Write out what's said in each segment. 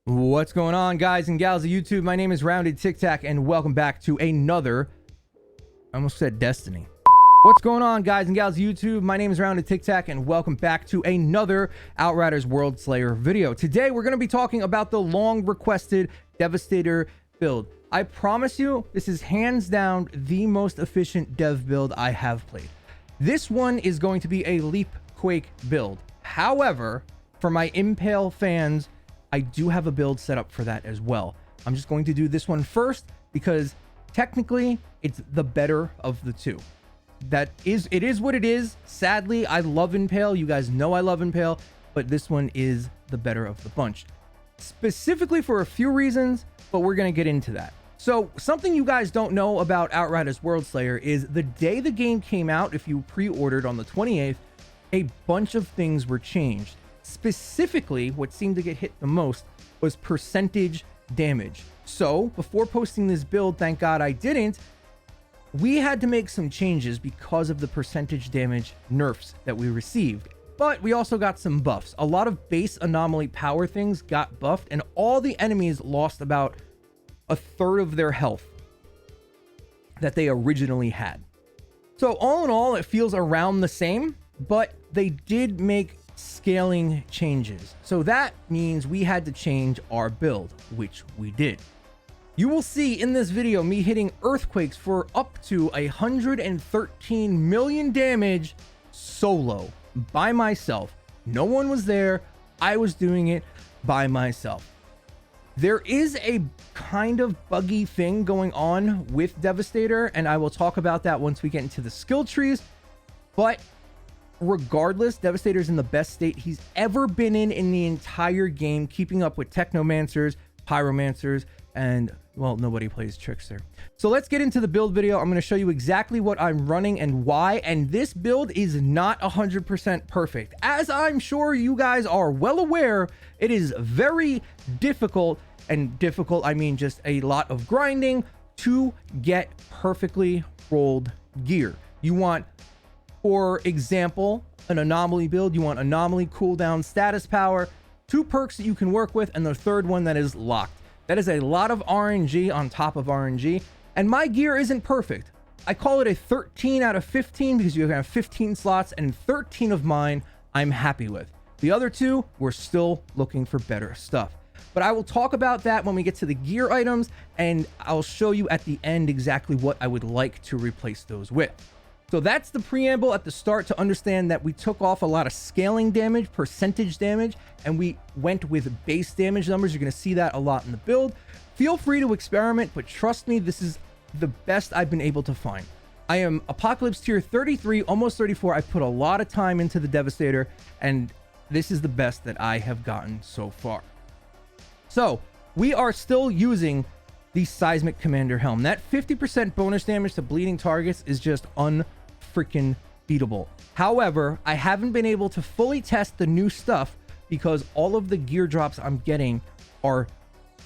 What's going on, guys and gals of YouTube? My name is Rounded Tic Tac, and welcome back to another, I almost said Destiny. What's going on, guys and gals of YouTube? My name is Rounded Tic Tac, and welcome back to another Outriders Worldslayer video. Today, we're going to be talking about the long-requested Devastator build. I promise you, this is hands down the most efficient dev build I have played. This one is going to be a Leap QUAKE build. However, for my Impale fans, I do have a build set up for that as well. I'm just going to do this one first because technically it's the better of the two. It is what it is. Sadly, I love Impale. You guys know I love Impale, but this one is the better of the bunch. Specifically for a few reasons, but we're going to get into that. So something you guys don't know about Outriders Worldslayer is the day the game came out, if you pre-ordered on the 28th, a bunch of things were changed. Specifically, what seemed to get hit the most was percentage damage. So before posting this build, thank God I didn't, we had to make some changes because of the percentage damage nerfs that we received. But we also got some buffs. A lot of base anomaly power things got buffed, and all the enemies lost about a third of their health that they originally had. So all in all, it feels around the same, but they did make scaling changes. So that means we had to change our build, which we did. You will see in this video me hitting earthquakes for up to 113 million damage solo by myself. No one was there. I was doing it by myself. There is a kind of buggy thing going on with Devastator, and I will talk about that once we get into the skill trees. But regardless, Devastator's in the best state he's ever been in the entire game, keeping up with Technomancers, Pyromancers, and, well, nobody plays Trickster. So let's get into the build video. I'm going to show you exactly what I'm running and why, and this build is not 100% perfect. As I'm sure you guys are well aware, it is very difficult, and difficult, I mean just a lot of grinding to get perfectly rolled gear. You want, for example, an anomaly build. You want anomaly cooldown status power, 2 perks that you can work with, and the third one that is locked. That is a lot of RNG on top of RNG, and my gear isn't perfect. I call it a 13 out of 15 because you have 15 slots, and 13 of mine I'm happy with. The other 2, we're still looking for better stuff. But I will talk about that when we get to the gear items, and I'll show you at the end exactly what I would like to replace those with. So that's the preamble at the start to understand that we took off a lot of scaling damage, percentage damage, and we went with base damage numbers. You're going to see that a lot in the build. Feel free to experiment, but trust me, this is the best I've been able to find. I am Apocalypse tier 33, almost 34. I put a lot of time into the Devastator, and this is the best that I have gotten so far. So we are still using the Seismic Commander Helm. That 50% bonus damage to bleeding targets is just unfreaking beatable. However, I haven't been able to fully test the new stuff because all of the gear drops I'm getting are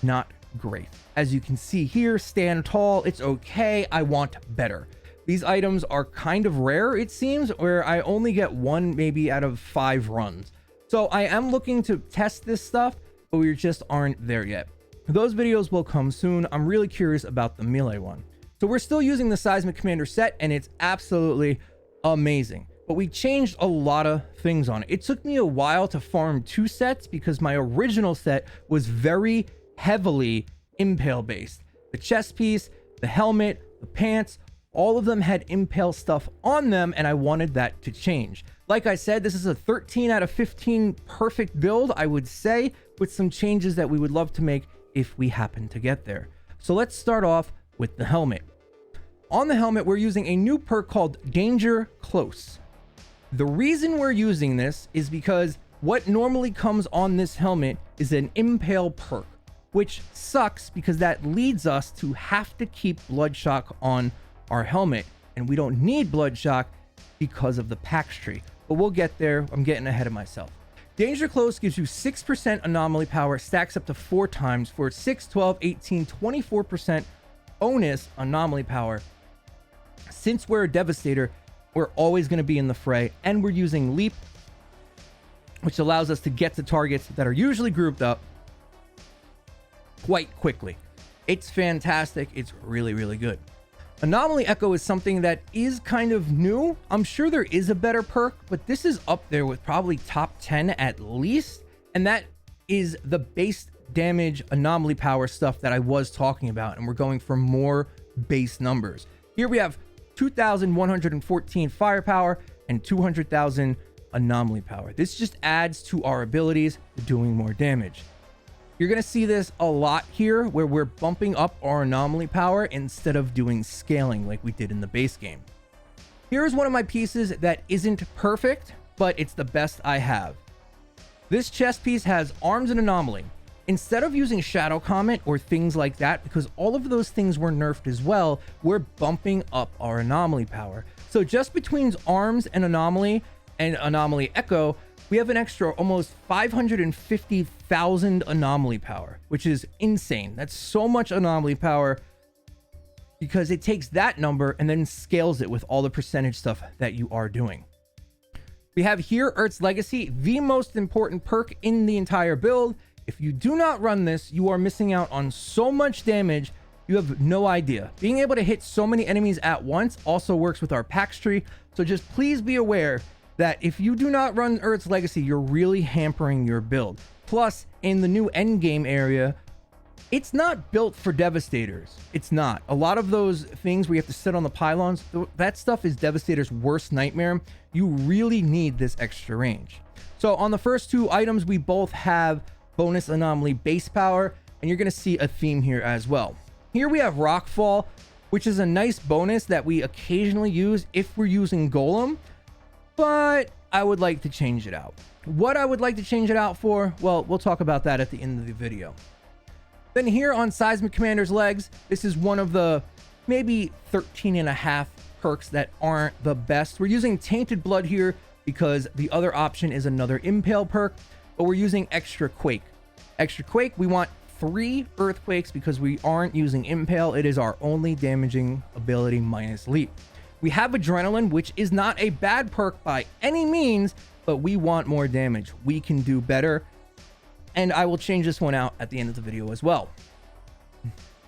not great. As you can see here, stand tall, it's okay. I want better. These items are kind of rare, it seems, where I only get 1 maybe out of 5 runs. So I am looking to test this stuff, but we just aren't there yet. Those videos will come soon. I'm really curious about the melee one. So we're still using the Seismic Commander set, and it's absolutely amazing. But we changed a lot of things on it. It took me a while to farm 2 sets because my original set was very heavily Impale based. The chest piece, the helmet, the pants, all of them had Impale stuff on them, and I wanted that to change. Like I said, this is a 13 out of 15 perfect build, I would say, with some changes that we would love to make if we happen to get there. So let's start off with the helmet. On the helmet, we're using a new perk called Danger Close. The reason we're using this is because what normally comes on this helmet is an Impale perk, which sucks because that leads us to have to keep Bloodshock on our helmet, and we don't need Bloodshock because of the Pax tree. But we'll get there. I'm getting ahead of myself. Danger Close gives you 6% anomaly power, stacks up to 4 times for 6, 12, 18, 24% bonus anomaly power. Since we're a Devastator, we're always going to be in the fray, and we're using Leap, which allows us to get to targets that are usually grouped up quite quickly. It's fantastic. It's really, really good. Anomaly Echo is something that is kind of new. I'm sure there is a better perk, but this is up there with probably top 10 at least. And that is the base damage anomaly power stuff that I was talking about. And we're going for more base numbers. Here we have 2,114 firepower and 200,000 anomaly power. This just adds to our abilities, doing more damage. You're going to see this a lot here where we're bumping up our anomaly power instead of doing scaling like we did in the base game. Here's one of my pieces that isn't perfect, but it's the best I have. This chest piece has arms and anomaly. Instead of using Shadow Comet or things like that, because all of those things were nerfed as well, we're bumping up our anomaly power. So just between arms and anomaly echo, we have an extra almost 550,000 anomaly power, which is insane. That's so much anomaly power because it takes that number and then scales it with all the percentage stuff that you are doing. We have here Earth's Legacy, the most important perk in the entire build. If you do not run this, you are missing out on so much damage. You have no idea. Being able to hit so many enemies at once also works with our packs tree. So just please be aware that if you do not run Earth's Legacy, you're really hampering your build. Plus, in the new endgame area, it's not built for Devastators. It's not. A lot of those things where you have to sit on the pylons, that stuff is Devastator's worst nightmare. You really need this extra range. So on the first two items, we both have bonus anomaly base power, and you're going to see a theme here as well. Here we have Rockfall, which is a nice bonus that we occasionally use if we're using Golem, but I would like to change it out. What I would like to change it out for, well, we'll talk about that at the end of the video. Then here on Seismic Commander's legs, this is one of the maybe 13.5 perks that aren't the best. We're using Tainted Blood here because the other option is another Impale perk, but we're using Extra Quake. Extra Quake, we want 3 Earthquakes because we aren't using Impale. It is our only damaging ability minus Leap. We have Adrenaline, which is not a bad perk by any means, but we want more damage. We can do better, and I will change this one out at the end of the video as well.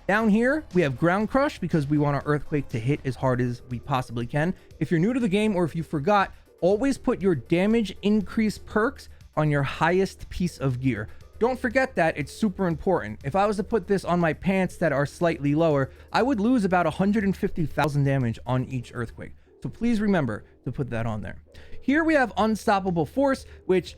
Down here, we have Ground Crush because we want our Earthquake to hit as hard as we possibly can. If you're new to the game or if you forgot, always put your damage increase perks on your highest piece of gear. Don't forget that, it's super important. If I was to put this on my pants that are slightly lower, I would lose about 150,000 damage on each Earthquake. So please remember to put that on there. Here we have Unstoppable Force, which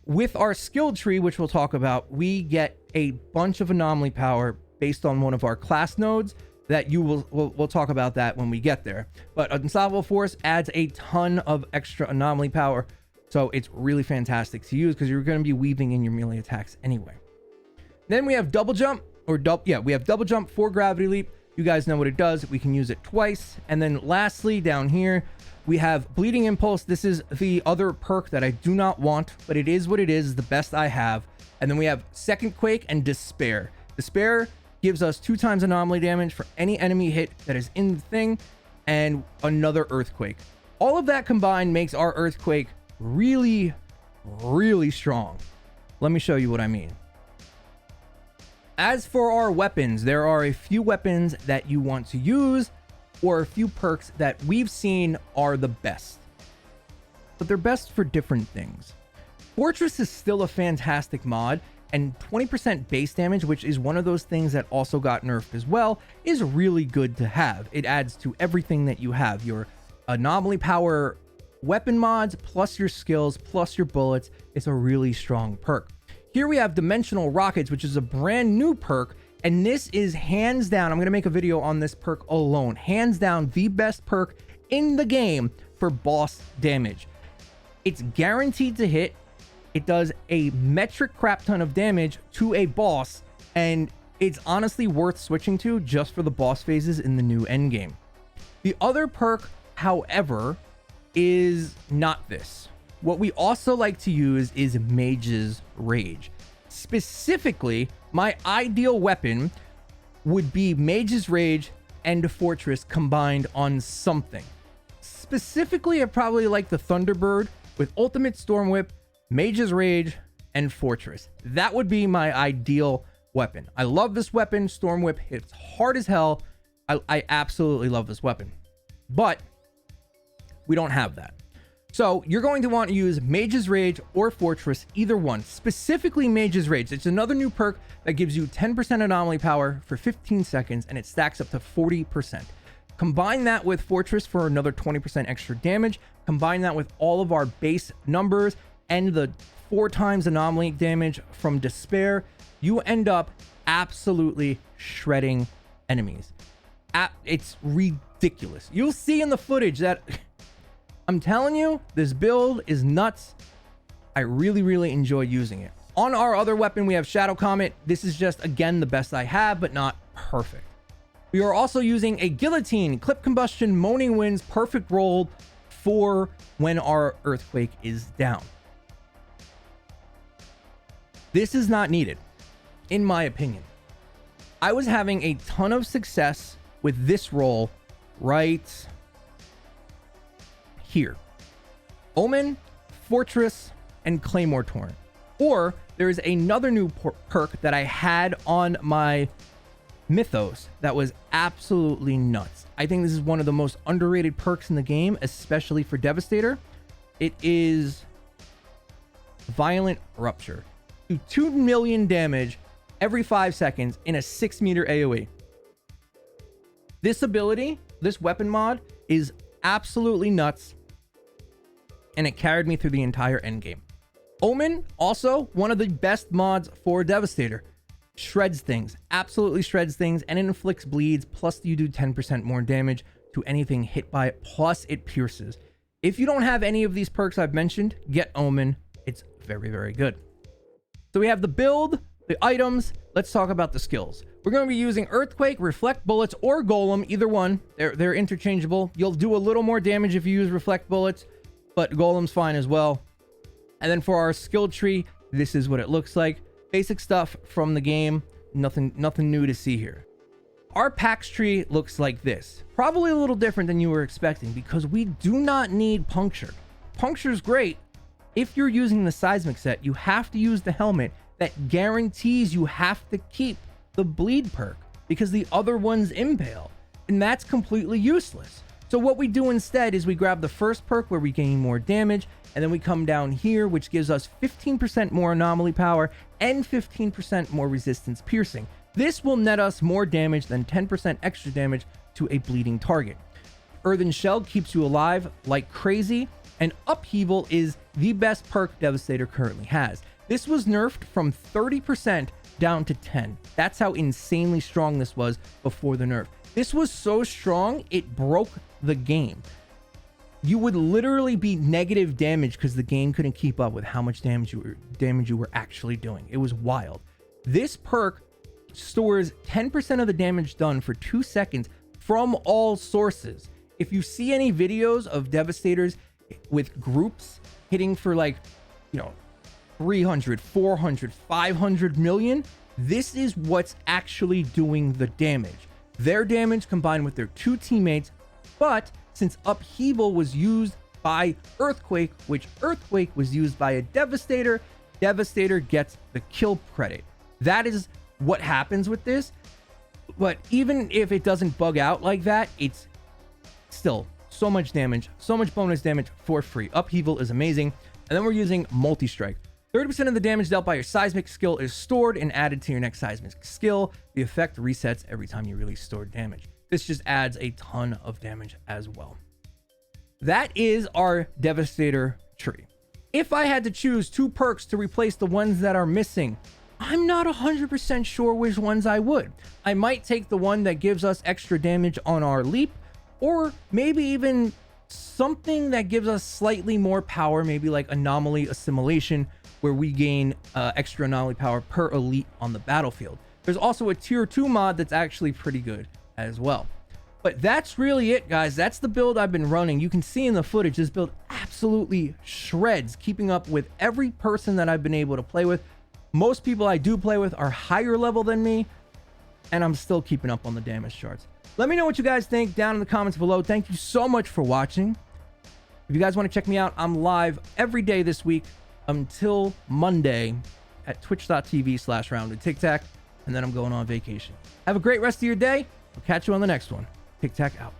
with our skill tree, which we'll talk about, we get a bunch of anomaly power based on one of our class nodes that we'll talk about that when we get there. But Unstoppable Force adds a ton of extra anomaly power. So it's really fantastic to use because you're going to be weaving in your melee attacks anyway. Then we have Double Jump, we have Double Jump for Gravity Leap. You guys know what it does. We can use it twice. And then lastly, down here, we have Bleeding Impulse. This is the other perk that I do not want, but it is what it is, the best I have. And then we have Second Quake and Despair. Despair gives us 2 times anomaly damage for any enemy hit that is in the thing, and another Earthquake. All of that combined makes our Earthquake really, really strong. Let me show you what I mean. As for our weapons, there are a few weapons that you want to use or a few perks that we've seen are the best, but they're best for different things. Fortress is still a fantastic mod, and 20% base damage, which is one of those things that also got nerfed as well, is really good to have. It adds to everything that you have, your anomaly power weapon mods, plus your skills, plus your bullets. It's a really strong perk. Here we have Dimensional Rockets, which is a brand new perk, and this is hands down, I'm going to make a video on this perk alone, hands down the best perk in the game for boss damage. It's guaranteed to hit. It does a metric crap ton of damage to a boss, and it's honestly worth switching to just for the boss phases in the new endgame. The other perk, however, is not this. What we also like to use is Mage's Rage. Specifically, my ideal weapon would be Mage's Rage and Fortress combined on something. Specifically, I probably like the Thunderbird with Ultimate Storm Whip, Mage's Rage, and Fortress. That would be my ideal weapon. I love this weapon. Storm Whip hits hard as hell. I absolutely love this weapon, but we don't have that. So you're going to want to use Mage's Rage or Fortress, either one. Specifically Mage's Rage. It's another new perk that gives you 10% anomaly power for 15 seconds, and it stacks up to 40%. Combine that with Fortress for another 20% extra damage. Combine that with all of our base numbers and the 4 times anomaly damage from Despair. You end up absolutely shredding enemies. It's ridiculous. You'll see in the footage that I'm telling you, this build is nuts. I really enjoy using it. On our other weapon, we have Shadow Comet. This is just, again, the best I have, but not perfect. We are also using a Guillotine, Clip Combustion, Moaning Winds, perfect roll for when our Earthquake is down. This is not needed, in my opinion. I was having a ton of success with this roll right here. Omen, Fortress, and Claymore Torrent. Or there's another new perk that I had on my Mythos that was absolutely nuts. I think this is one of the most underrated perks in the game, especially for Devastator. It is Violent Rupture. Do 2 million damage every 5 seconds in a 6-meter AoE. This ability, this weapon mod, is absolutely nuts, and it carried me through the entire endgame. Omen, also one of the best mods for Devastator. Shreds things, absolutely shreds things, and it inflicts bleeds, plus you do 10% more damage to anything hit by it, plus it pierces. If you don't have any of these perks I've mentioned, get Omen. It's very good. So we have the build, the items. Let's talk about the skills. We're going to be using Earthquake, Reflect Bullets, or Golem, either one. They're interchangeable. You'll do a little more damage if you use Reflect Bullets, but Golem's fine as well. And then for our skill tree, this is what it looks like. Basic stuff from the game. Nothing new to see here. Our packs tree looks like this. Probably a little different than you were expecting because we do not need Puncture. Puncture's great. If you're using the Seismic set, you have to use the helmet that guarantees you have to keep the bleed perk because the other ones impale, and that's completely useless. So what we do instead is we grab the first perk where we gain more damage, and then we come down here, which gives us 15% more anomaly power and 15% more resistance piercing. This will net us more damage than 10% extra damage to a bleeding target. Earthen Shell keeps you alive like crazy, and Upheaval is the best perk Devastator currently has. This was nerfed from 30% down to 10. That's how insanely strong this was before the nerf. This was so strong, it broke the game. You would literally be negative damage because the game couldn't keep up with how much damage you were actually doing. It was wild. This perk stores 10% of the damage done for 2 seconds from all sources. If you see any videos of Devastators with groups hitting for 300, 400, 500 million, this is what's actually doing the damage. Their damage combined with their 2 teammates, but since Upheaval was used by Earthquake, which Earthquake was used by a Devastator, Devastator gets the kill credit. That is what happens with this. But even if it doesn't bug out like that, it's still so much damage, so much bonus damage for free. Upheaval is amazing. And then we're using Multi-Strike. 30% of the damage dealt by your Seismic skill is stored and added to your next Seismic skill. The effect resets every time you release stored damage. This just adds a ton of damage as well. That is our Devastator tree. If I had to choose 2 perks to replace the ones that are missing, I'm not 100% sure which ones I would. I might take the one that gives us extra damage on our leap, or maybe even something that gives us slightly more power, maybe like Anomaly Assimilation, where we gain extra anomaly power per elite on the battlefield. There's also a tier 2 mod that's actually pretty good as well. But that's really it, guys. That's the build I've been running. You can see in the footage, this build absolutely shreds, keeping up with every person that I've been able to play with. Most people I do play with are higher level than me, and I'm still keeping up on the damage charts. Let me know what you guys think down in the comments below. Thank you so much for watching. If you guys want to check me out, I'm live every day this week until Monday at twitch.tv/roundedtiktak. and then I'm going on vacation. Have a great rest of your day. I'll catch you on the next one. Tic Tac out.